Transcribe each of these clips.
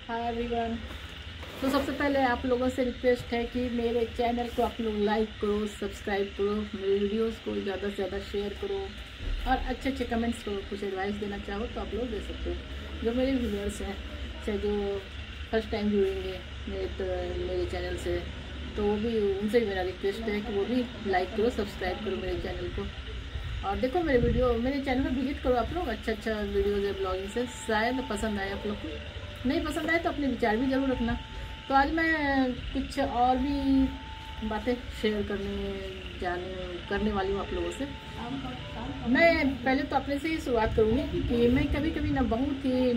Hi everyone. तो सबसे पहले आप लोगों से रिक्वेस्ट है कि मेरे चैनल को आप लोग लाइक करो, सब्सक्राइब करो, मेरे वीडियोस को ज़्यादा से ज़्यादा शेयर करो और अच्छे अच्छे कमेंट्स करो। कुछ एडवाइस देना चाहो तो आप लोग दे सकते हो। जो मेरे व्यूअर्स हैं, चाहे जो फर्स्ट टाइम जुड़ेंगे मेरे चैनल से, तो वो भी उनसे भी मेरा रिक्वेस्ट है कि वो भी लाइक करो, सब्सक्राइब करो मेरे चैनल को। और देखो मेरे चैनल पर विजिट करो आप लोग। अच्छा वीडियोज़ है ब्लॉगिंग से, शायद पसंद आए आप लोग को। नहीं पसंद आए तो अपने विचार भी ज़रूर रखना। तो आज मैं कुछ और भी बातें शेयर करने वाली हूँ आप लोगों से। मैं पहले तो अपने से ही शुरुआत करूँगी कि मैं कभी कभी ना बहुत ही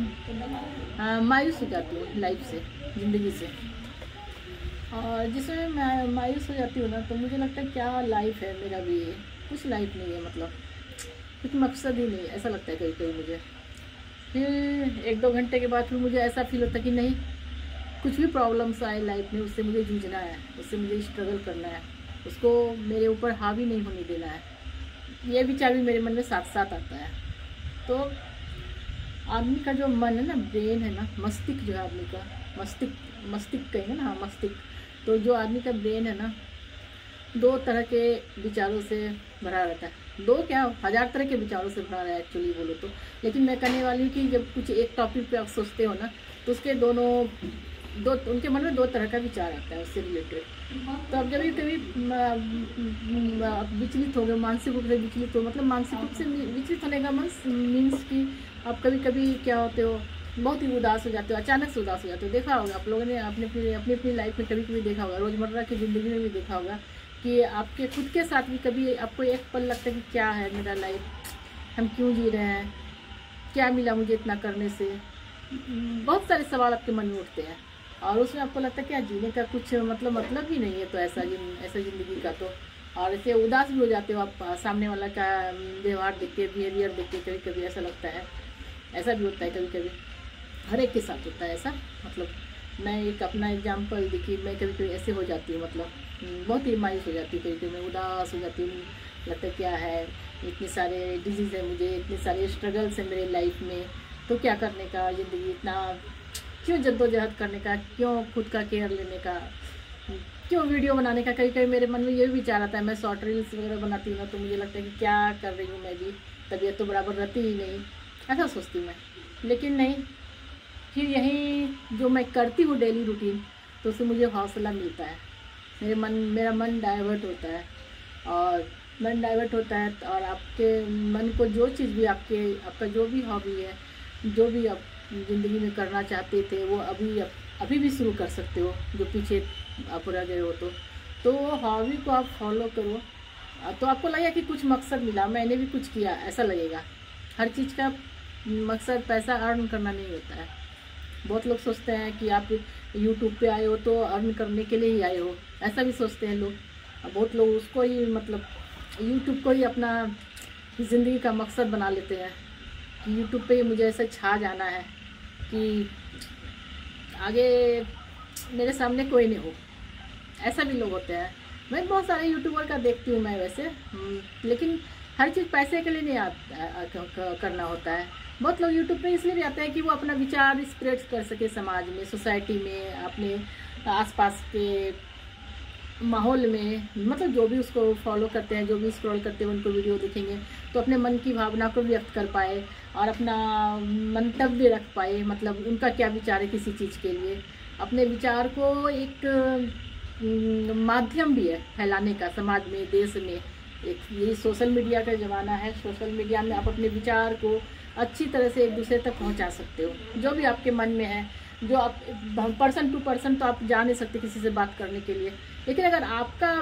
मायूस हो जाती हूँ लाइफ से, ज़िंदगी से। और जिसमें मैं मायूस हो जाती हूँ ना, तो मुझे लगता है क्या लाइफ है मेरा भी, कुछ लाइफ नहीं है, मतलब कुछ मकसद ही नहीं है, ऐसा लगता है कभी कभी मुझे। फिर 1-2 घंटे के बाद फिर मुझे ऐसा फील होता है कि नहीं, कुछ भी प्रॉब्लम्स आए लाइफ में, उससे मुझे जूझना है, उससे मुझे स्ट्रगल करना है, उसको मेरे ऊपर हावी नहीं होने देना है। ये विचार भी मेरे मन में साथ साथ आता है। तो आदमी का जो मन है ना, ब्रेन है ना, मस्तिष्क जो है आदमी का, मस्तिष्क कहेंगे ना, हाँ मस्तिष्क। तो जो आदमी का ब्रेन है ना, 2 तरह के विचारों से भरा रहता है। 2 क्या, 1000 तरह के विचारों से भरा रहा है एक्चुअली बोलो तो। लेकिन मैं कहने वाली हूँ कि जब कुछ एक टॉपिक पे आप सोचते हो ना, तो उसके उनके मन में 2 तरह का विचार आता है उससे रिलेटेड। तो अब जब कभी विचलित हो गए, मानसिक रूप से विचलित हो, मतलब मानसिक रूप से विचलित होने का मीन्स कि आप कभी कभी क्या होते हो, बहुत ही उदास हो जाते हो, अचानक से उदास हो जाते हो। देखा होगा आप लोगों ने अपनी लाइफ में कभी कभी देखा होगा, रोज़मर्रा की ज़िंदगी में भी देखा होगा कि आपके खुद के साथ भी कभी आपको एक पल लगता है कि क्या है मेरा लाइफ, हम क्यों जी रहे हैं, क्या मिला मुझे इतना करने से। बहुत सारे सवाल आपके मन में उठते हैं और उसमें आपको लगता है क्या जीने का कुछ मतलब ही नहीं है। तो ऐसा ज़िंदगी का तो, और ऐसे उदास भी हो जाते हो आप सामने वाला का व्यवहार देख के, बिहेवियर देख के। कभी कभी ऐसा लगता है, ऐसा भी होता है कभी कभी, हर एक के साथ होता है ऐसा। मतलब मैं एक अपना एग्जाम्पल देखिए, मैं कभी कभी ऐसे हो जाती हूँ, मतलब बहुत ही मायूस हो जाती हूँ, कभी कभी मैं उदास हो जाती हूँ। लगता है क्या है, इतने सारे डिजीज़ है मुझे, इतने सारे स्ट्रगल्स हैं मेरे लाइफ में, तो क्या करने का, ज़िंदगी इतना क्यों जद्दोजहद करने का, क्यों खुद का केयर लेने का, क्यों वीडियो बनाने का। कभी कभी मेरे मन में ये भी विचार आता है, मैं शॉर्ट रील्स वगैरह बनाती हूँ ना, तो मुझे लगता है कि क्या कर रही हूँ मैं भी, तबीयत तो बराबर रहती ही नहीं, ऐसा सोचती हूँ मैं। लेकिन नहीं, फिर यही जो मैं करती हूँ डेली रूटीन, तो उससे मुझे हौसला मिलता है। मेरा मन डाइवर्ट होता है, और मन डाइवर्ट होता है और आपके मन को जो चीज़ भी आपका जो भी हॉबी है, जो भी आप ज़िंदगी में करना चाहते थे, वो अभी भी शुरू कर सकते हो, जो पीछे आप रह गए हो। तो वो हॉबी को आप फॉलो करो, तो आपको लगेगा कि कुछ मकसद मिला, मैंने भी कुछ किया, ऐसा लगेगा। हर चीज़ का मकसद पैसा अर्न करना नहीं होता है। बहुत लोग सोचते हैं कि आप यूट्यूब पे आए हो तो अर्न करने के लिए ही आए हो, ऐसा भी सोचते हैं लोग। बहुत लोग उसको ही, मतलब यूट्यूब को ही अपना ज़िंदगी का मकसद बना लेते हैं कि यूट्यूब पे ही मुझे ऐसे छा जाना है कि आगे मेरे सामने कोई नहीं हो, ऐसा भी लोग होते हैं। मैं बहुत सारे यूट्यूबर का देखती हूँ मैं वैसे, लेकिन हर चीज़ पैसे के लिए नहीं करना होता है। बहुत लोग यूट्यूब पे इसलिए भी आते हैं कि वो अपना विचार स्प्रेड कर सके समाज में, सोसाइटी में, अपने आसपास के माहौल में। मतलब जो भी उसको फॉलो करते हैं, जो भी स्क्रॉल करते हैं, उनको वीडियो देखेंगे तो अपने मन की भावना को व्यक्त कर पाए और अपना मंतव्य रख पाए, मतलब उनका क्या विचार है किसी चीज़ के लिए। अपने विचार को एक माध्यम भी है फैलाने का समाज में, देश में। ये सोशल मीडिया का ज़माना है, सोशल मीडिया में आप अपने विचार को अच्छी तरह से एक दूसरे तक पहुंचा सकते हो। जो भी आपके मन में है, जो आप पर्सन टू पर्सन तो आप जा नहीं सकते किसी से बात करने के लिए, लेकिन अगर आपका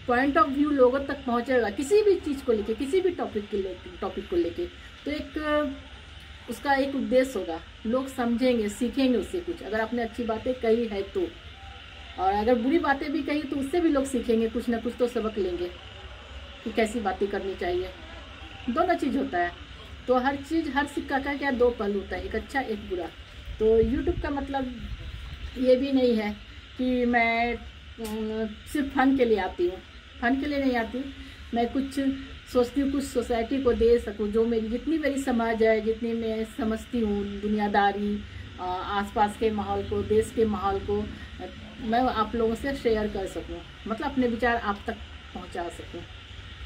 पॉइंट ऑफ व्यू लोगों तक पहुंचेगा किसी भी चीज़ को लेके, किसी भी टॉपिक को लेके, तो एक उसका एक उद्देश्य होगा, लोग समझेंगे, सीखेंगे उससे कुछ। अगर आपने अच्छी बातें कही है तो, और अगर बुरी बातें भी कही तो उससे भी लोग सीखेंगे, कुछ ना कुछ तो सबक लेंगे कि कैसी बातें करनी चाहिए। दोनों चीज़ होता है। तो हर सिक्का का क्या 2 पहलू होता है, एक अच्छा एक बुरा। तो यूट्यूब का मतलब ये भी नहीं है कि मैं सिर्फ फन के लिए आती हूँ। फन के लिए नहीं आती, मैं कुछ सोचती हूँ कुछ सोसाइटी को दे सकूँ, जो जितनी मेरी समझ है, जितनी मैं समझती हूँ दुनियादारी आसपास के माहौल को, देश के माहौल को मैं आप लोगों से शेयर कर सकूं, मतलब अपने विचार आप तक पहुंचा सकूं,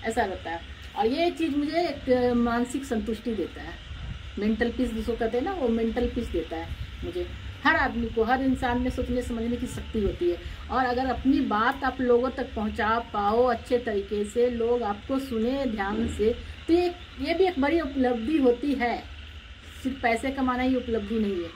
ऐसा रहता है। और ये चीज़ मुझे एक मानसिक संतुष्टि देता है, मेंटल पीस जिसको कहते हैं ना, वो मेंटल पीस देता है मुझे। हर आदमी को, हर इंसान में सोचने समझने की शक्ति होती है, और अगर अपनी बात आप लोगों तक पहुंचा पाओ अच्छे तरीके से, लोग आपको सुने ध्यान से, तो ये भी एक बड़ी उपलब्धि होती है। सिर्फ पैसे कमाना ही उपलब्धि नहीं है।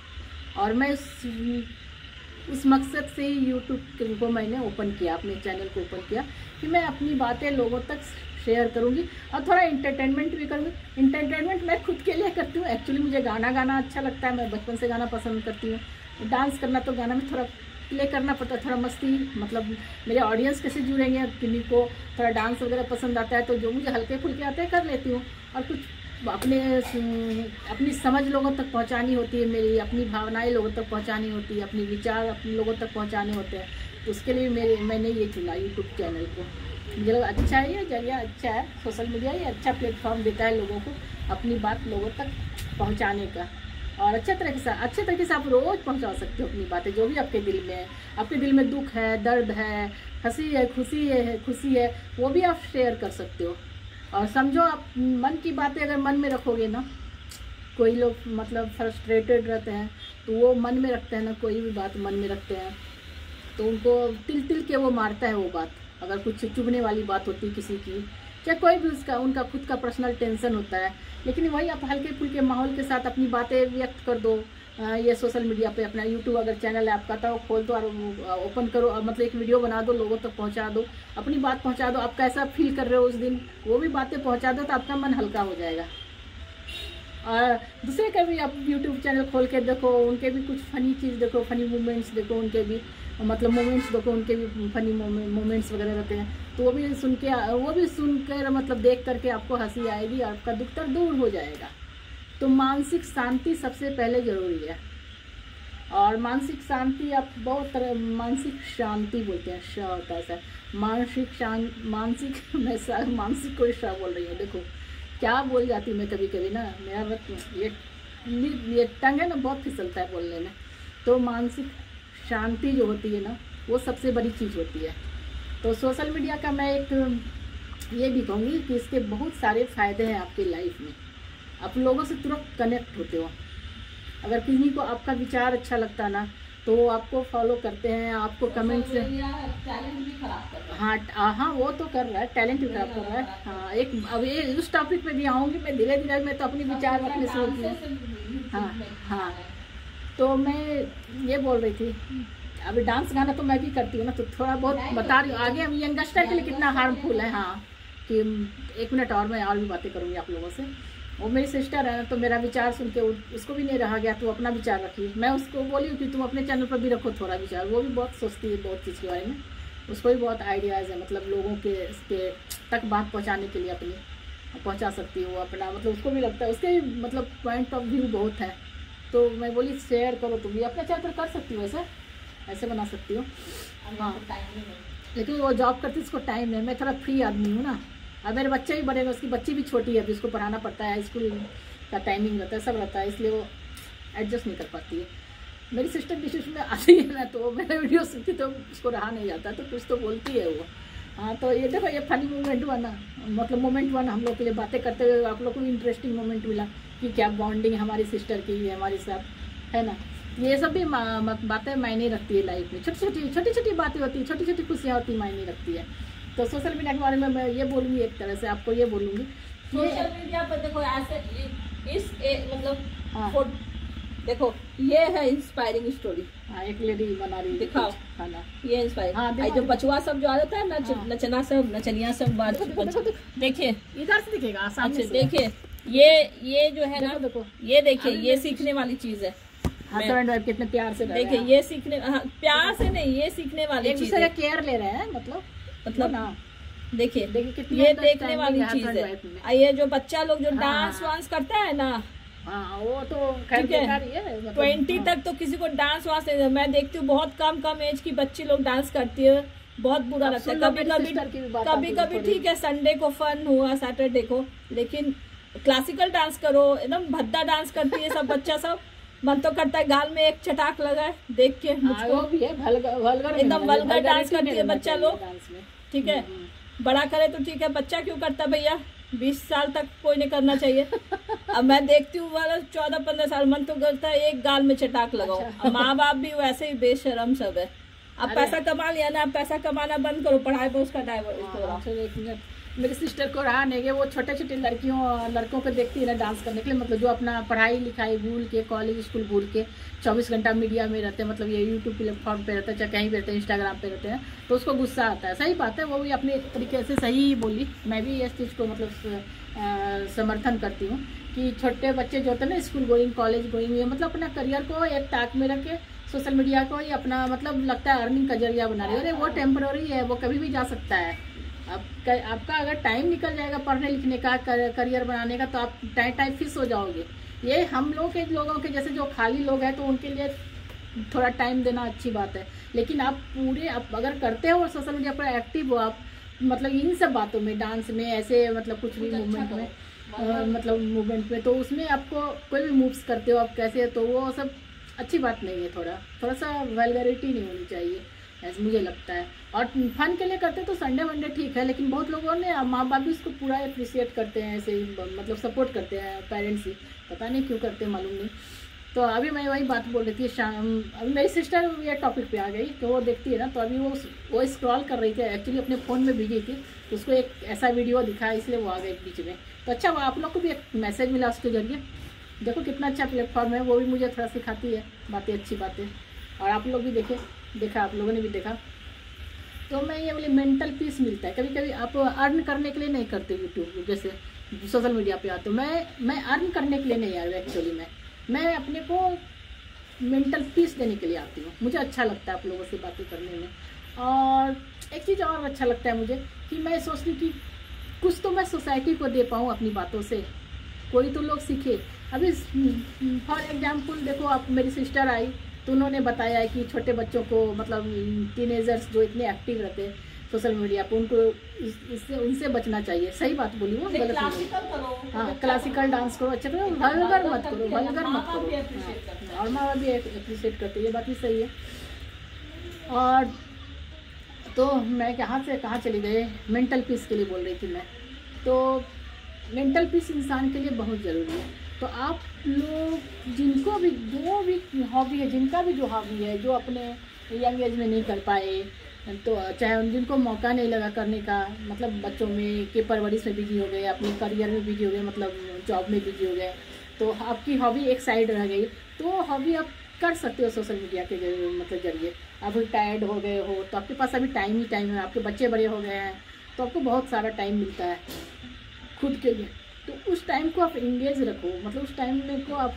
और मैं उस मकसद से ही यूट्यूब को मैंने ओपन किया, अपने चैनल को ओपन किया कि मैं अपनी बातें लोगों तक शेयर करूंगी और थोड़ा इंटरटेनमेंट भी करूंगी। इंटरटेनमेंट मैं खुद के लिए करती हूँ। एक्चुअली मुझे गाना अच्छा लगता है, मैं बचपन से गाना पसंद करती हूँ। डांस करना तो गाना में थोड़ा प्ले करना पड़ता है, थोड़ा मस्ती, मतलब मेरे ऑडियंस कैसे जुड़ेंगे, किन्हीं को थोड़ा डांस वगैरह पसंद आता है तो जो मुझे हल्के फुल्के आते हैं कर लेती हूँ। और कुछ अपनी समझ लोगों तक पहुंचानी होती है, मेरी अपनी भावनाएं लोगों तक पहुंचानी होती है, अपने विचार अपने लोगों तक पहुंचाने होते हैं। तो उसके लिए मैंने ये चुना यूट्यूब चैनल को। मुझे लगा अच्छा है, ये जरिया अच्छा है, सोशल मीडिया ये अच्छा प्लेटफॉर्म देता है लोगों को अपनी बात लोगों तक पहुँचाने का। और अच्छे तरीके से आप रोज़ पहुंचा सकते हो अपनी बातें, जो भी आपके दिल में है। आपके दिल में दुख है, दर्द है, हंसी है, खुशी है, वो भी आप शेयर कर सकते हो। और समझो आप मन की बातें अगर मन में रखोगे ना, कोई लोग मतलब फ्रस्ट्रेटेड रहते हैं तो वो मन में रखते हैं ना, कोई भी बात मन में रखते हैं तो उनको तिल के वो मारता है वो बात। अगर कुछ चुभने वाली बात होती है किसी की, चाहे कोई भी उनका खुद का पर्सनल टेंशन होता है, लेकिन वही आप हल्के फुल्के माहौल के साथ अपनी बातें व्यक्त कर दो। ये सोशल मीडिया पे अपना यूट्यूब अगर चैनल है आपका तो खोल दो और ओपन करो, और मतलब एक वीडियो बना दो, लोगों तक पहुंचा दो, अपनी बात पहुंचा दो। आप कैसा फील कर रहे हो उस दिन, वो भी बातें पहुंचा दो तो आपका मन हल्का हो जाएगा। और दूसरे का भी आप यूट्यूब चैनल खोल के देखो, उनके भी कुछ फनी चीज़ देखो, फनी मोमेंट्स देखो, उनके भी मतलब मोमेंट्स देखो, उनके भी फनी मोमेंट्स वगैरह रहते हैं, तो वो भी सुनकर मतलब देख करके आपको हंसी आएगी और आपका दुख दर्द दूर हो जाएगा। तो मानसिक शांति सबसे पहले ज़रूरी है। और मानसिक शांति आप बहुत तरह, मानसिक शांति बोलते हैं, श होता है सर, मानसिक कोई श बोल रही हूँ, देखो क्या बोल जाती हूँ मैं कभी कभी ना, मेरा ये टंग है ना बहुत फिसलता है बोलने में। तो मानसिक शांति जो होती है ना, वो सबसे बड़ी चीज़ होती है। तो सोशल मीडिया का मैं एक ये भी कहूँगी कि इसके बहुत सारे फ़ायदे हैं आपकी लाइफ में। आप लोगों से तुरंत कनेक्ट होते हो। अगर किसी को आपका विचार अच्छा लगता ना तो वो आपको फॉलो करते हैं, आपको कमेंट से टैलेंट भी खराब कर रहा है। हाँ वो तो कर रहा है, टैलेंट भी खराब कर रहा है। हाँ एक अब ये उस टॉपिक पे भी आऊँगी मैं धीरे धीरे, मैं तो अपनी विचार रखने से होती हूँ। हाँ तो मैं ये बोल रही थी, अभी डांस गाना तो मैं भी करती हूँ ना, तो थोड़ा बहुत बता रही हूँ। आगे हम यंगस्टर के लिए कितना हार्मफुल है। हाँ कि 1 मिनट और मैं और भी बातें करूँगी आप लोगों से। वो मेरी सिस्टर है ना, तो मेरा विचार सुन के उसको भी नहीं रहा गया, तो अपना विचार रखी। मैं उसको बोली कि तुम अपने चैनल पर भी रखो थोड़ा विचार। वो भी बहुत सोचती है बहुत चीज़ के बारे में, उसको भी बहुत आइडियाज़ है, मतलब लोगों के तक बात पहुँचाने के लिए अपनी पहुँचा सकती है वो अपना, मतलब उसको भी लगता है, उसके भी मतलब पॉइंट ऑफ व्यू बहुत है। तो मैं बोली शेयर करो, तुम भी अपने चैनल पर कर सकती हो, ऐसे बना सकती हो। हाँ लेकिन वो जॉब करती है, उसको टाइम है, मैं थोड़ा फ्री आदमी हूँ ना। अब मेरे बच्चे भी बड़े हैं, उसकी बच्ची भी छोटी है, अभी उसको पढ़ाना पड़ता है, स्कूल का टाइमिंग रहता है, सब रहता है, इसलिए वो एडजस्ट नहीं कर पाती है। मेरी सिस्टर डिश में आती है ना, तो मेरा वीडियो सुनती तो उसको रहा नहीं जाता, तो कुछ तो बोलती है वो। हाँ तो ये देखो, ये फनी मोमेंट हुआ ना, मतलब मोमेंट हुआ ना, हम लोग के लिए बातें करते हुए आप लोग को भी इंटरेस्टिंग मोमेंट मिला कि क्या बॉन्डिंग हमारी सिस्टर की हमारे साथ है ना। ये सब भी बातें मायने रखती है लाइफ में, छोटी छोटी बातें होती है, छोटी छोटी खुशियाँ होती मायने रखती है। तो सोशल मीडिया के बारे में मैं ये बोलूँगी, एक तरह से आपको ये बोलूँगी, सोशल मीडिया पर देखो ऐसे मतलब देखो ये है इंस्पायरिंग स्टोरी। हाँ एक लेडी बना रही, दिखाओ खाना, ये इंस्पायरिंग। हाँ जो बचवा सब जो आ जाता है नचना सब, नचनिया सब, देखिए इधर से दिखेगा सामने से। देखिए ये जो है ना, देखो ये देखिए, ये सीखने वाली चीज है। हस्बैंड वाइफ कितने प्यार से देखिए, ये सीखने, प्यार से नहीं, ये सीखने वाली चीज है, केयर ले रहे हैं, मतलब ना। देखिए ये देखने वाली चीज है। ये जो बच्चा लोग जो डांस वांस करता है ना, हाँ वो तो ठीक है, 20 तक तो किसी को डांस वांस नहीं। मैं देखती हूँ बहुत कम एज की बच्ची लोग डांस करती है, बहुत बुरा लगता है। कभी ठीक है, संडे को फन हुआ, सैटरडे को, लेकिन क्लासिकल डांस करो, एकदम भद्दा डांस करती है सब बच्चा सब, मन तो करता है गाल में एक चटाक लगाए देख के मुझको। भी है वल्गर, एकदम वल्गर डांस करती है बच्चा लोग, ठीक है। बड़ा करे तो ठीक है, बच्चा क्यों करता भैया? 20 साल तक कोई नहीं करना चाहिए। अब मैं देखती हूँ वाला 14-15 साल, मन तो करता है एक गाल में चटाक लगाओ। अच्छा। माँ बाप भी वैसे ही बेशरम सब है। अब पैसा कमा लिया ना, अब पैसा कमाना बंद करो, पढ़ाई पर उसका डाइवर्ट। मेरी सिस्टर को रहा नहीं, वो छोटे छोटे लड़कों को देखती है ना डांस करने के लिए, मतलब जो अपना पढ़ाई लिखाई भूल के, कॉलेज स्कूल भूल के 24 घंटा मीडिया में रहते हैं, मतलब ये यूट्यूब प्लेटफॉर्म पे रहते हैं, चाहे कहीं भी रहते हैं, इंस्टाग्राम पे रहते हैं, तो उसको गुस्सा आता है। सही बात है, वो भी अपने तरीके से सही बोली। मैं भी इस चीज़ को मतलब समर्थन करती हूँ कि छोटे बच्चे जो होते हैं ना, स्कूल गोइंग, कॉलेज गोइंग, मतलब अपना करियर को एक ताक में रख के सोशल मीडिया को ही अपना मतलब लगता है अर्निंग का जरिया बना रही है। अरे वो टेम्पररी है, वो कभी भी जा सकता है। आपका अगर टाइम निकल जाएगा पढ़ने लिखने का, करियर बनाने का, तो आप टाइम फिक्स हो जाओगे। ये हम लोगों के जैसे जो खाली लोग हैं, तो उनके लिए थोड़ा टाइम देना अच्छी बात है। लेकिन आप अगर करते हो सोशल मीडिया पर एक्टिव हो आप, मतलब इन सब बातों में, डांस में, ऐसे मतलब कुछ भी मूवमेंट में, मतलब मूवमेंट में, तो उसमें आपको कोई भी मूव्स करते हो आप कैसे, तो वो सब अच्छी बात नहीं है। थोड़ा सा वल्गैरिटी नहीं होनी चाहिए, ऐसे मुझे लगता है। और फन के लिए करते तो संडे वनडे ठीक है, लेकिन बहुत लोगों ने, माँ बाप भी इसको पूरा अप्रिशिएट करते हैं, ऐसे मतलब सपोर्ट करते हैं, पेरेंट्स ही पता नहीं क्यों करते, मालूम नहीं। तो अभी मैं वही बात बोल रही थी, अभी मेरी सिस्टर ये टॉपिक पे आ गई, तो वो देखती है ना, तो अभी वो स्क्रॉल कर रही थी, एक्चुअली अपने फ़ोन में बिजी थी, तो उसको एक ऐसा वीडियो दिखा, इसलिए वो आ गई बीच में। तो अच्छा, वो आप लोग को भी एक मैसेज मिला उसके जरिए। देखो कितना अच्छा प्लेटफॉर्म है, वो भी मुझे थोड़ा सिखाती है बातें, अच्छी बातें, और आप लोग भी देखा, आप लोगों ने भी देखा। तो मैं ये बोली मेंटल पीस मिलता है। कभी कभी आप अर्न करने के लिए नहीं करते यूट्यूब, जैसे सोशल मीडिया पे आते हो। मैं अर्न करने के लिए नहीं आया एक्चुअली, मैं अपने को मेंटल पीस देने के लिए आती हूँ। मुझे अच्छा लगता है आप लोगों से बातें करने में। और एक चीज़ और अच्छा लगता है मुझे कि मैं सोचती कि कुछ तो मैं सोसाइटी को दे पाऊँ अपनी बातों से, कोई तो लोग सीखे। अभी फॉर एग्जाम्पल देखो, आप मेरी सिस्टर आई तो उन्होंने बताया है कि छोटे बच्चों को, मतलब टीनेजर्स जो इतने एक्टिव रहते हैं सोशल मीडिया पे, उनको उनसे बचना चाहिए। सही बात बोली वो, गलत नहीं। हाँ, क्लासिकल डांस करो, अच्छा करो, वल्गर मत करो। और माँ बाप भी अप्रिशिएट करते, ये बात भी सही है। और तो मैं कहाँ चली गई, मेंटल पीस के लिए बोल रही थी मैं। तो मेंटल पीस इंसान के लिए बहुत ज़रूरी है। तो आप लोग जिनको भी जो भी हॉबी है, जिनका भी जो हॉबी है, जो अपने यंग एज में नहीं कर पाए, तो चाहे जिनको मौका नहीं लगा करने का, मतलब बच्चों में के परवरिश में बिजी हो गए, अपने करियर में बिजी हो गए, मतलब जॉब में बिजी हो गए, तो आपकी हॉबी एक साइड रह गई, तो हॉबी आप कर सकते हो सोशल मीडिया के मतलब जरिए। आप टायर्ड हो गए हो तो आपके पास अभी टाइम ही टाइम है, आपके बच्चे बड़े हो गए हैं तो आपको बहुत सारा टाइम मिलता है खुद के लिए। तो उस टाइम को आप इंगेज रखो, मतलब उस टाइम में को आप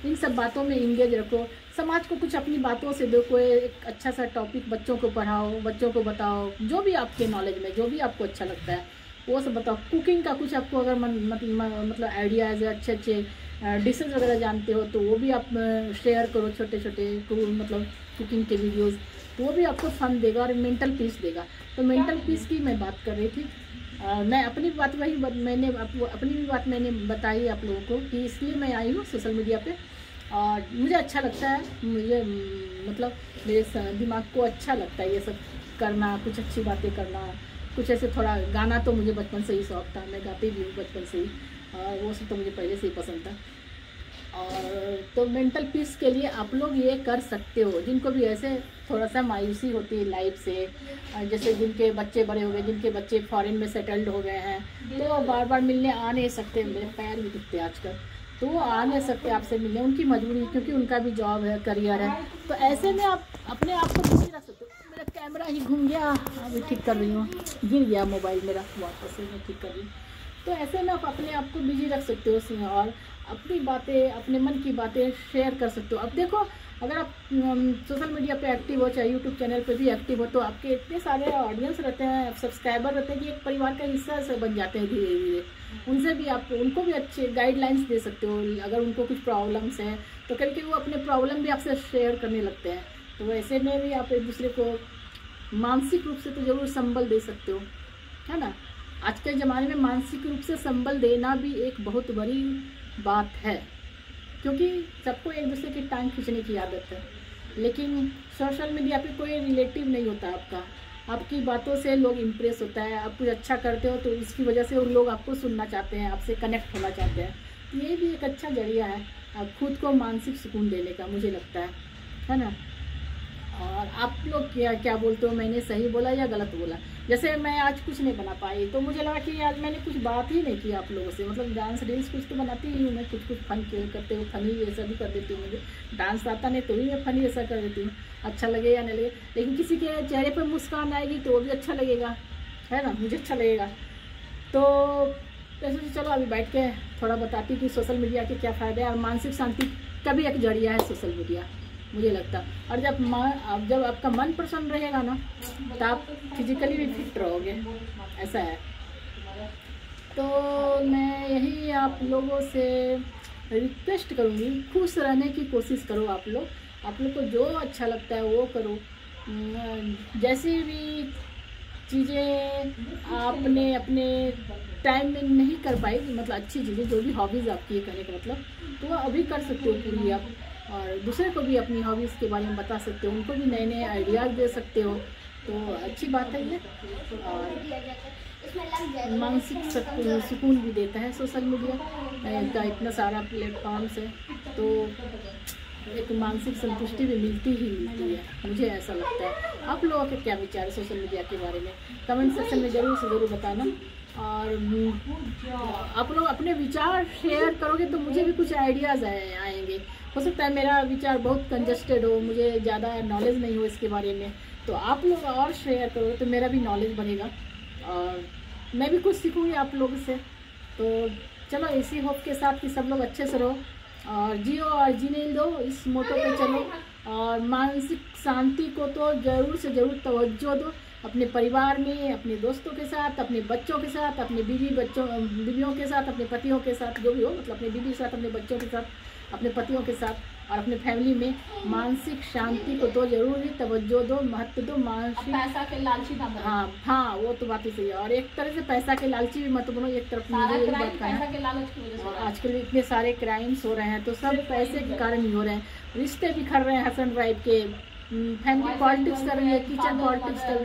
इन सब बातों में इंगेज रखो। समाज को कुछ अपनी बातों से दो, कोई एक अच्छा सा टॉपिक बच्चों को पढ़ाओ, बच्चों को बताओ, जो भी आपके नॉलेज में जो भी आपको अच्छा लगता है वो सब बताओ। कुकिंग का कुछ आपको अगर मतलब आइडियाज़ है, अच्छे डिशेज वगैरह जानते हो तो वो भी आप शेयर करो, छोटे छोटे मतलब कुकिंग के वीडियोज़, तो वो भी आपको फन देगा और मेंटल पीस देगा। तो मेंटल पीस की मैं बात कर रही थी। मैं अपनी बात अपनी भी बात मैंने बताई आप लोगों को कि इसलिए मैं आई हूँ सोशल मीडिया पे। और मुझे अच्छा लगता है, मुझे मतलब मेरे दिमाग को अच्छा लगता है ये सब करना, कुछ अच्छी बातें करना, कुछ ऐसे थोड़ा गाना तो मुझे बचपन से ही शौक था, मैं गाती भी हूँ बचपन से ही, और वो सब तो मुझे पहले से ही पसंद था। और तो मेंटल पीस के लिए आप लोग ये कर सकते हो, जिनको भी ऐसे थोड़ा सा मायूसी होती है लाइफ से, जैसे जिनके बच्चे बड़े हो गए, जिनके बच्चे फॉरेन में सेटल्ड हो गए हैं, तो बार बार मिलने आ नहीं सकते, मेरे पैर भी दुखते आजकल, तो वो आ नहीं सकते आपसे मिलने, उनकी मजबूरी, क्योंकि उनका भी जॉब है, करियर है। तो ऐसे में आप अपने आप को बिजी रख सकते हो। मेरा कैमरा ही घूम गया, अभी ठीक कर रही हूँ, गिर गया मोबाइल मेरा, वापस से मैं ठीक कर रही हूँ। तो ऐसे में आप अपने आप को बिजी रख सकते हो उसमें, और अपनी बातें, अपने मन की बातें शेयर कर सकते हो। अब देखो, अगर आप सोशल मीडिया पे एक्टिव हो, चाहे यूट्यूब चैनल पे भी एक्टिव हो, तो आपके इतने सारे ऑडियंस रहते हैं, सब्सक्राइबर रहते हैं कि एक परिवार का हिस्सा से बन जाते हैं धीरे धीरे। उनसे भी आप उनको भी अच्छे गाइडलाइंस दे सकते हो। अगर उनको कुछ प्रॉब्लम्स हैं तो कभी वो अपने प्रॉब्लम भी आपसे शेयर करने लगते हैं। तो वैसे में भी आप एक दूसरे को मानसिक रूप से तो ज़रूर संबल दे सकते हो, है ना। आज के ज़माने में मानसिक रूप से संबल देना भी एक बहुत बड़ी बात है। क्योंकि सबको एक दूसरे की टांग खींचने की आदत है, लेकिन सोशल मीडिया पे कोई रिलेटिव नहीं होता आपका। आपकी बातों से लोग इम्प्रेस होता है, आप कुछ अच्छा करते हो तो इसकी वजह से उन लोग आपको सुनना चाहते हैं, आपसे कनेक्ट होना चाहते हैं। तो ये भी एक अच्छा जरिया है आप खुद को मानसिक सुकून देने का, मुझे लगता है ना। और आप लोग क्या क्या बोलते हो, मैंने सही बोला या गलत बोला? जैसे मैं आज कुछ नहीं बना पाई तो मुझे लगा कि आज मैंने कुछ बात ही नहीं की आप लोगों से। मतलब डांस रील्स कुछ तो बनाती ही हूँ मैं, कुछ फन करते हुए फनी ऐसा भी कर देती हूँ। मुझे डांस आता नहीं तो भी मैं फनी ऐसा कर देती हूँ, अच्छा लगे या नहीं लगे। लेकिन किसी के चेहरे पर मुस्कान आएगी तो वो भी अच्छा लगेगा, है ना, मुझे अच्छा लगेगा। तो वैसे चलो अभी बैठ के थोड़ा बताती कि सोशल मीडिया के क्या फ़ायदे हैं और मानसिक शांति का भी एक जरिया है सोशल मीडिया, मुझे लगता है। और जब आपका मन प्रसन्न रहेगा ना तो आप फिजिकली भी फिट रहोगे, ऐसा है। तो मैं यही आप लोगों से रिक्वेस्ट करूँगी, खुश रहने की कोशिश करो आप लोग को जो अच्छा लगता है वो करो। जैसी भी चीज़ें आपने अपने टाइम में नहीं कर पाई, मतलब अच्छी चीज़ें जो भी हॉबीज़ आपकी है कहने का मतलब, तो वो अभी कर सकते हो पूरी आप। और दूसरे को भी अपनी हॉबीज़ के बारे में बता सकते हो, उनको भी नए नए आइडियाज़ दे सकते हो, तो अच्छी बात है ये। और मानसिक सुकून भी देता है सोशल मीडिया का, इतना सारा प्लेटफॉर्म्स है तो एक मानसिक संतुष्टि भी मिलती है, मुझे ऐसा लगता है। आप लोगों के क्या विचार है सोशल मीडिया के बारे में, कमेंट सेक्शन में ज़रूर से ज़रूर बताना। और आप लोग अपने विचार शेयर करोगे तो मुझे भी कुछ आइडियाज़ आएंगे। हो सकता है मेरा विचार बहुत कंजस्टेड हो, मुझे ज़्यादा नॉलेज नहीं हो इसके बारे में, तो आप लोग और शेयर करो तो मेरा भी नॉलेज बढ़ेगा और मैं भी कुछ सीखूँगी आप लोगों से। तो चलो इसी होप के साथ कि सब लोग अच्छे से रहो और जियो और जीने दो, इस मोटो पे चलो। और मानसिक शांति को तो ज़रूर से ज़रूर तवज्जो दो, अपने परिवार में, अपने दोस्तों के साथ, अपने बच्चों के साथ, अपने बीवियों के साथ, अपने पतियों के साथ, जो भी हो, मतलब अपने बीवी के साथ, अपने बच्चों के साथ, अपने पतियों के साथ और अपने फैमिली में मानसिक शांति को तो जरूर ही तवज्जो दो, महत्व दो। मानसिक पैसा के लालची ना बनो। हाँ वो तो बात ही सही है। और एक तरह से पैसा के लालची भी मत बनो, एक तरफ पैसा के लालच की वजह से। और आजकल इतने सारे क्राइम्स हो रहे हैं तो सब पैसे के कारण ही हो रहे हैं। रिश्ते बिखर रहे हैं हस्बैंड वाइफ के, फैमिली पॉलिटिक्स चल रही है, किचन पॉलिटिक्स चल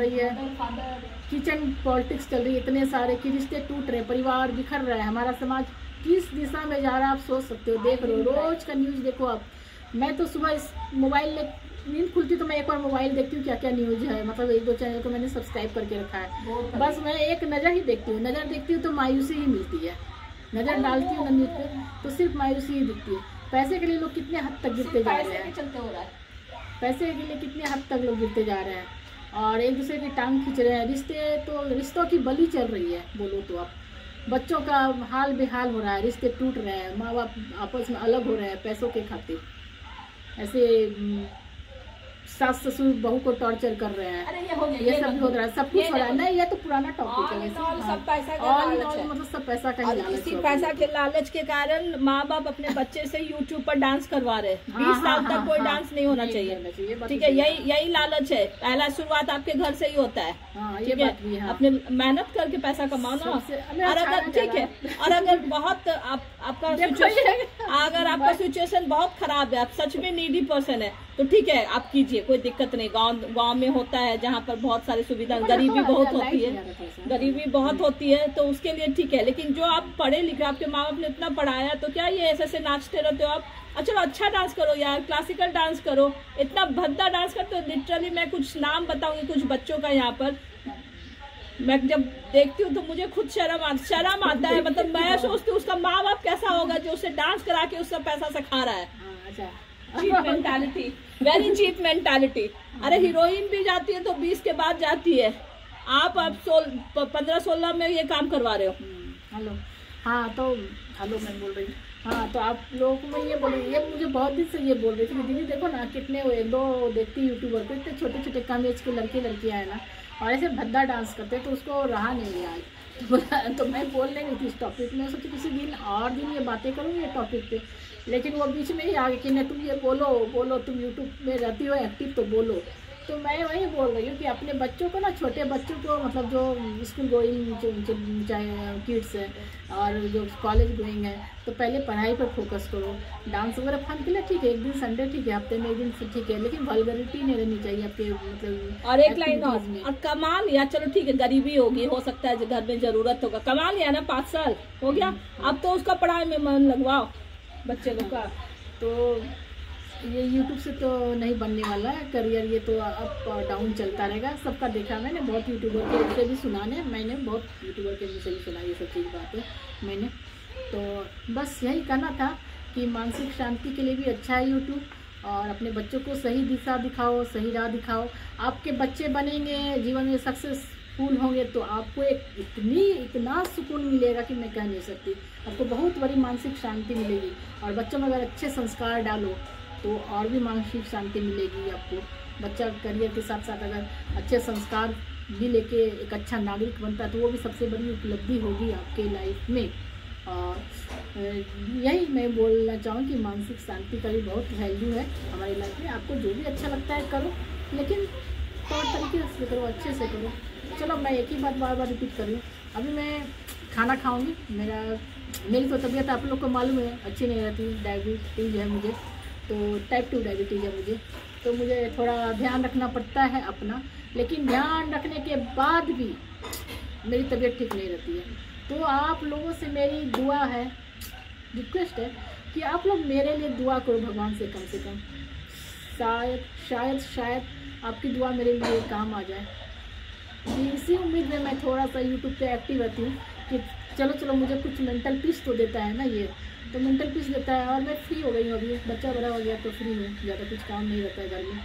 रही है, इतने सारे कि रिश्ते टूट रहे हैं, परिवार बिखर रहा है। हमारा समाज किस दिशा में जा रहा है आप सोच सकते हो, देख रहे हो, रोज का न्यूज़ देखो आप। मैं तो सुबह इस मोबाइल नींद खुलती तो मैं एक बार मोबाइल देखती हूँ क्या क्या न्यूज़ है, मतलब 1-2 चैनल को मैंने सब्सक्राइब करके रखा है। बस मैं एक नज़र ही देखती हूँ, नज़र देखती हूँ तो मायूसी ही मिलती है, नज़र डालती हूँ न्यूज़ पे तो सिर्फ मायूसी ही दिखती है। पैसे के लिए लोग कितने हद तक गिरते जा रहे हैं, पैसे के लिए कितने हद तक लोग गिरते जा रहे हैं और एक दूसरे की टांग खींच रहे हैं। रिश्तों की बलि चल रही है बोलो तो आप। बच्चों का हाल बेहाल हो रहा है, रिश्ते टूट रहे हैं, माँ बाप आपस में अलग हो रहे हैं पैसों के खातिर। ऐसे सास ससुर बहू को टॉर्चर कर रहे हैं। अरे ये हो गया, ये सब भी हो रहा है, सब कुछ हो रहा है। नहीं ये तो पुराना टॉपिक है, सब पैसा का लालच है। मतलब सब पैसा का ही लालच है। इसी पैसा के लालच के कारण माँ बाप अपने बच्चे से यूट्यूब पर डांस करवा रहे हैं। 20 साल तक कोई डांस नहीं होना चाहिए, ठीक है। यही लालच है, पहला शुरुआत आपके घर से ही होता है, ठीक है। अपने मेहनत करके पैसा कमाओ ना। और अगर ठीक है, और अगर बहुत आपका सिचुएशन बहुत खराब है, आप सच में नीडी पर्सन है तो ठीक है आप कीजिए, कोई दिक्कत नहीं। गांव में होता है जहाँ पर बहुत सारी सुविधा, गरीबी बहुत होती है तो उसके लिए ठीक है। लेकिन जो आप पढ़े लिखे, आपके माँ बाप ने इतना पढ़ाया तो क्या ये ऐसे नाचते रहते हो आप? अच्छा अच्छा डांस करो यार, क्लासिकल डांस करो, इतना भद्दा डांस करते हो। लिटरली मैं कुछ नाम बताऊंगी कुछ बच्चों का, यहाँ पर मैं जब देखती हूँ तो मुझे खुद शर्म आता है। मतलब मैं सोचती हूँ उसका माँ बाप कैसा होगा जो उसे डांस करा के उसका पैसा सिखा रहा है। Cheap mentality, very cheap mentality. अरे हीरोइन भी जाती है तो 20 के बाद जाती है, आप 15-16 में ये काम करवा रहे हो। हेलो हाँ तो हेलो मैं बोल रही हूँ। हाँ तो आप लोगों को मैं ये बोल रही हूँ, मुझे बहुत दिन से ये बोल रही थी कि दीदी देखो ना कितने 1-2 देखती यूट्यूबर पे, इतने छोटे छोटे कम एज के लड़कियाँ हैं ना और ऐसे भद्दा डांस करते तो उसको रहा नहीं आज। तो मैं बोल रही थी इस टॉपिक में, सोची किसी दिन ये बातें करूँगी ये टॉपिक पे, लेकिन वो बीच में ही आ गई कि नहीं तुम ये बोलो तुम यूट्यूब में रहती हो एक्टिव तो बोलो। तो मैं वही बोल रही हूँ कि अपने बच्चों को ना, छोटे बच्चों को, मतलब जो स्कूल गोइंग चाहे किड्स है और जो कॉलेज गोइंग है, तो पहले पढ़ाई पर फोकस करो। डांस वगैरह फन के लिए ठीक है, एक दिन संडे ठीक है, हफ्ते में एक दिन ठीक है, लेकिन वल्गरिटी नहीं रहनी चाहिए आपके मतलब। और एक लाइन और कमा लिया, चलो ठीक है, गरीबी होगी, हो सकता है घर में जरूरत होगा, कमा लिया ना, 5 साल हो गया, अब तो उसका पढ़ाई में मन लगवाओ बच्चे लोग का। तो ये यूट्यूब से तो नहीं बनने वाला है करियर, ये तो अप डाउन चलता रहेगा। सबका देखा मैंने, बहुत यूट्यूबर के से भी सुना है मैंने, बहुत यूट्यूबर के मुझसे भी सुना ये सब चीज़ बातें मैंने। तो बस यही कहना था कि मानसिक शांति के लिए भी अच्छा है यूट्यूब, और अपने बच्चों को सही दिशा दिखाओ, सही राह दिखाओ। आपके बच्चे बनेंगे, जीवन में सक्सेसफुल होंगे, तो आपको एक इतना सुकून मिलेगा कि मैं कह नहीं सकती। आपको बहुत बड़ी मानसिक शांति मिलेगी, और बच्चों में अगर अच्छे संस्कार डालो तो और भी मानसिक शांति मिलेगी आपको। बच्चा करियर के साथ साथ अगर अच्छे संस्कार भी लेके एक अच्छा नागरिक बनता है तो वो भी सबसे बड़ी उपलब्धि होगी आपके लाइफ में। और यही मैं बोलना चाहूँ कि मानसिक शांति का भी बहुत वैल्यू है हमारी लाइफ में। आपको जो भी अच्छा लगता है करो, लेकिन तौर तरीके से करो, अच्छे से करो। चलो मैं एक ही बात बार बार रिपीट कर रही हूँ। अभी मैं खाना खाऊंगी। मेरी तो तबीयत आप लोग को मालूम है अच्छी नहीं रहती, डायबिटीज़ है मुझे, तो टाइप 2 डायबिटीज़ है मुझे, तो मुझे थोड़ा ध्यान रखना पड़ता है अपना। लेकिन ध्यान रखने के बाद भी मेरी तबीयत ठीक नहीं रहती है। तो आप लोगों से मेरी दुआ है, रिक्वेस्ट है कि आप लोग मेरे लिए दुआ करो भगवान से कम। शायद आपकी दुआ मेरे लिए काम आ जाए। इसी उम्मीद में मैं थोड़ा सा यूट्यूब पे एक्टिव रहती हूँ कि चलो मुझे कुछ मेंटल पीस तो देता है ना ये, तो मेंटल पीस देता है। और मैं फ्री हो गई हूँ, अभी बच्चा बड़ा हो गया तो फ्री हूँ, ज़्यादा कुछ काम नहीं रहता है घर में।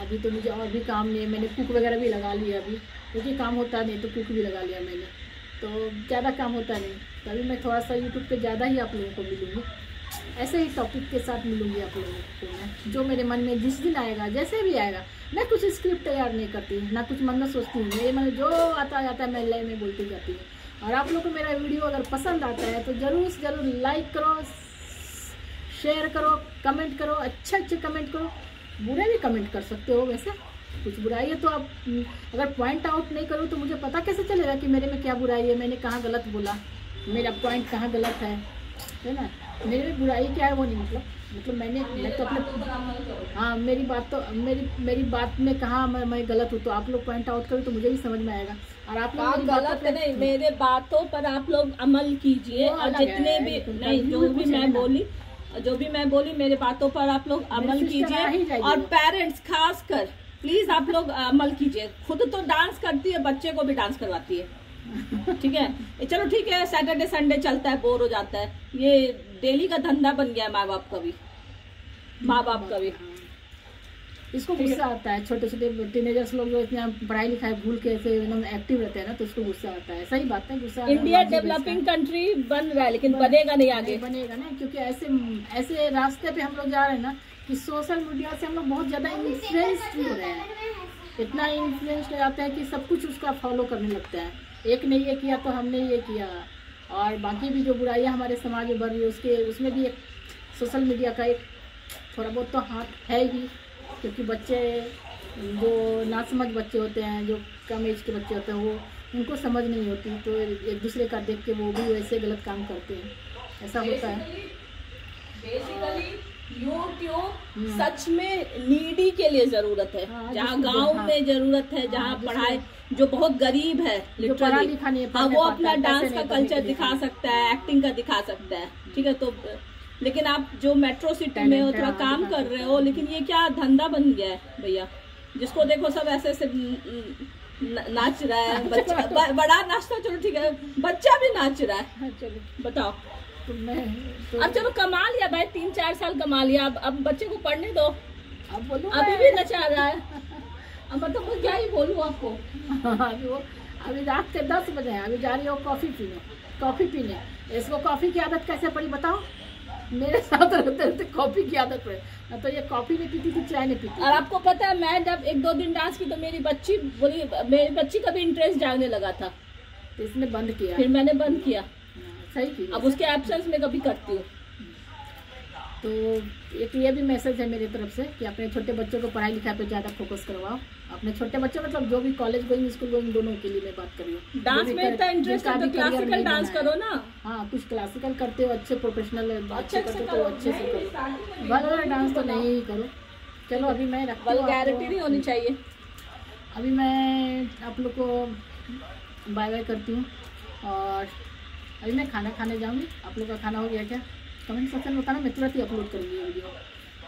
अभी तो मुझे और भी काम नहीं है, मैंने कुक वगैरह भी लगा लिया अभी, क्योंकि काम होता नहीं तो कुक भी लगा लिया मैंने, तो ज़्यादा काम होता नहीं। तो अभी मैं थोड़ा सा यूट्यूब पे ज़्यादा ही आप लोगों को मिलूँगी, ऐसे ही टॉपिक के साथ मिलूँगी आप लोगों को मैं, जो मेरे मन में जिस दिन आएगा, जैसे भी आएगा। मैं कुछ स्क्रिप्ट तैयार नहीं करती, ना कुछ मन में सोचती हूँ, मेरे मन में जो आता जाता है मैं लाइव में बोलती जाती हूँ। और आप लोग को मेरा वीडियो अगर पसंद आता है तो ज़रूर से ज़रूर लाइक करो, शेयर करो, कमेंट करो, अच्छे कमेंट करो। बुरे भी कमेंट कर सकते हो, वैसे कुछ बुराई है तो आप अगर पॉइंट आउट नहीं करो तो मुझे पता कैसे चलेगा कि मेरे में क्या बुराई है, मैंने कहाँ गलत बोला, मेरा पॉइंट कहाँ गलत है ना। मेरे में बुराई क्या है वो नहीं, मतलब मैं तो अपने, हाँ मेरी बात में कहाँ मैं गलत हूँ, तो आप लोग पॉइंट आउट करो तो मुझे भी समझ में आएगा। और आप लोग गलत नहीं, मेरे बातों पर आप लोग अमल कीजिए, और जितने भी नहीं जो भी मैं बोली मेरे बातों पर आप लोग अमल कीजिए। और पेरेंट्स खास कर प्लीज आप लोग अमल कीजिए। खुद तो डांस करती है, बच्चे को भी डांस करवाती है, ठीक है। चलो ठीक है, सैटरडे संडे चलता है, बोर हो जाता है, ये डेली का धंधा बन गया है माँ बाप का भी। इसको गुस्सा आता है, छोटे टीनेजर्स लोग जो इतना पढ़ाई लिखाई भूल के ऐसे एकदम एक्टिव रहते हैं ना, तो उसको गुस्सा आता है। सही बात है, गुस्सा। इंडिया डेवलपिंग कंट्री बन रहा है, लेकिन बनेगा नहीं, आगे बनेगा ना, क्योंकि ऐसे रास्ते पे हम लोग जा रहे हैं ना कि सोशल मीडिया से हम लोग बहुत ज्यादा इन्फ्लुएंस हो रहे हैं। इतना इन्फ्लुएंस हो जाता है कि सब कुछ उसका फॉलो करने लगता है। एक ने ये किया तो हमने ये किया, और बाकी भी जो बुराइयां हमारे समाज में बढ़ रही है उसमें भी एक सोशल मीडिया का एक थोड़ा बहुत तो हाथ है ही। क्योंकि बच्चे जो नासमझ बच्चे होते हैं, जो कम एज के बच्चे होते हैं, वो उनको समझ नहीं होती, तो एक दूसरे का देख के वो भी वैसे गलत काम करते हैं, ऐसा होता है। यूट्यूब सच में नीडी के लिए जरूरत है, जहाँ गांव में जरूरत है, जहाँ पढ़ाई, जो बहुत गरीब है लिटरली, हाँ वो अपना डांस का कल्चर दिखा सकता है, एक्टिंग का दिखा सकता है, ठीक है। तो लेकिन आप जो मेट्रो सिटी में हो, थोड़ा काम कर रहे हो, लेकिन ये क्या धंधा बन गया है भैया, जिसको देखो सब ऐसे नाच रहा है, बच्चा बड़ा नाचता, चलो ठीक है, बच्चा भी नाच रहा है, चलो बताओ। अब चलो कमा लिया भाई, 3-4 साल कमा लिया, अब बच्चे को पढ़ने दो, अब बोलो अभी भी नचा रहा है। अब मतलब क्या ही बोलूँ आपको। अभी रात के 10 बजे है, अभी जा रही हो कॉफी पीने। इसको कॉफी की आदत कैसे पड़ी बताओ? मेरे साथ रहते कॉफी की आदत पड़े, तो ये कॉफी नहीं पीती थी, चाय नहीं पीती। और आपको पता है, मैं जब 1-2 दिन डांस की तो मेरी बच्ची का भी इंटरेस्ट जागने लगा था, तो इसने बंद किया, फिर मैंने बंद किया। सही किया। अब उसके एब्सेंस में कभी करती हूँ। तो एक ये भी मैसेज है मेरी तरफ से कि अपने छोटे बच्चों को पढ़ाई लिखाई पे ज़्यादा फोकस करवाओ। अपने छोटे बच्चों मतलब जो भी कॉलेज गोइंग स्कूल गोइंग दोनों के लिए मैं बात कर रही हूँ। डांस में इतना इंटरेस्ट है तो क्लासिकल डांस करो ना। हाँ, कुछ क्लासिकल करते हो, अच्छे प्रोफेशनल अच्छे करते हो तो अच्छे से करो, वल्गर डांस तो नहीं ही करो। चलो अभी मैं रखती हूँ, वल्गैरिटी नहीं होनी चाहिए। अभी मैं आप लोग को बाय बाय करती हूँ और अभी मैं खाना खाने जाऊँगी। आप लोग का खाना हो गया क्या? कमेंट सेक्शन में बताना, मैं तुरंत ही अपलोड करूँगी ये वीडियो।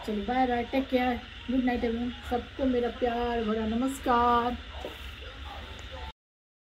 चलो bye bye, take care, good night everyone. सबको मेरा प्यार भरा नमस्कार।